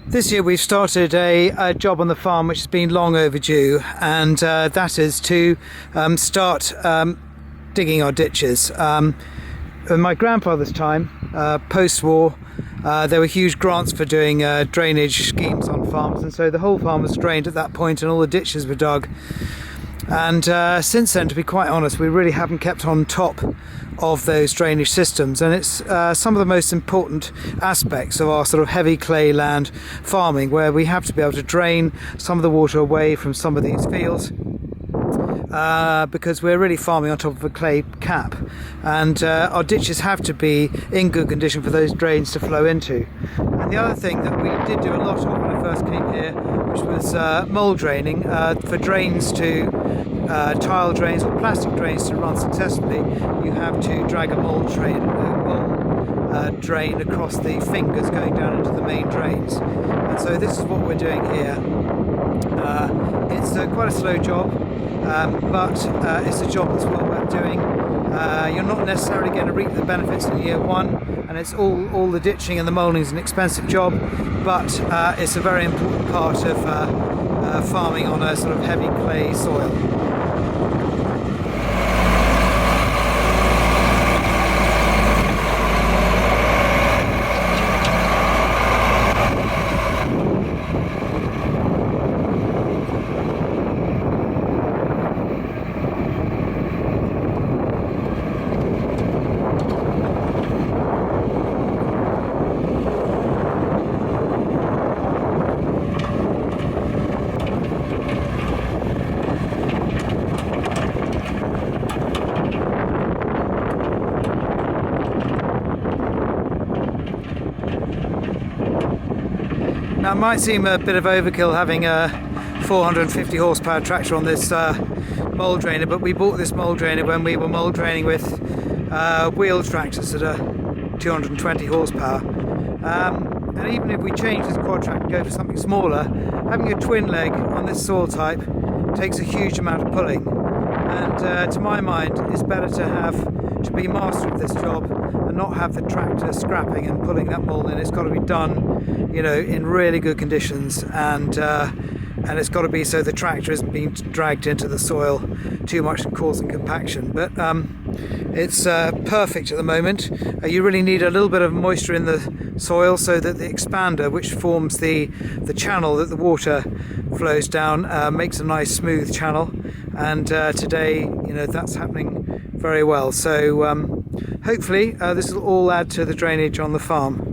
This year we've started a job on the farm which has been long overdue, and that is to start digging our ditches. In my grandfather's time, post-war, there were huge grants for doing drainage schemes on farms, and so the whole farm was drained at that point and all the ditches were dug. And since then, to be quite honest, we really haven't kept on top of those drainage systems, and it's some of the most important aspects of our sort of heavy clay land farming, where we have to be able to drain some of the water away from some of these fields, because we're really farming on top of a clay cap, and our ditches have to be in good condition for those drains to flow into. And the other thing that we did do a lot of when I first came here, which was mould draining, for drains to tile drains or plastic drains to run successfully, you have to drag a mould drain across the fingers going down into the main drains. And so this is what we're doing here. It's quite a slow job, but it's a job that's well worth doing. You're not necessarily going to reap the benefits in year one, and it's all the ditching and the moulding is an expensive job, but it's a very important part of farming on a sort of heavy clay soil. Now, it might seem a bit of overkill having a 450 horsepower tractor on this mould drainer, but we bought this mould drainer when we were mould draining with wheel tractors that are 220 horsepower. And even if we change this quad track and go for something smaller, having a twin leg on this soil type takes a huge amount of pulling. And to my mind, it's better to be master of this job and not have the tractor scrapping and pulling that mould in. It's got to be done, you know, in really good conditions, and it's got to be so the tractor isn't being dragged into the soil too much and causing compaction. But it's perfect at the moment. You really need a little bit of moisture in the soil so that the expander, which forms the channel that the water flows down, makes a nice smooth channel. And today, you know, that's happening very well. So hopefully this will all add to the drainage on the farm.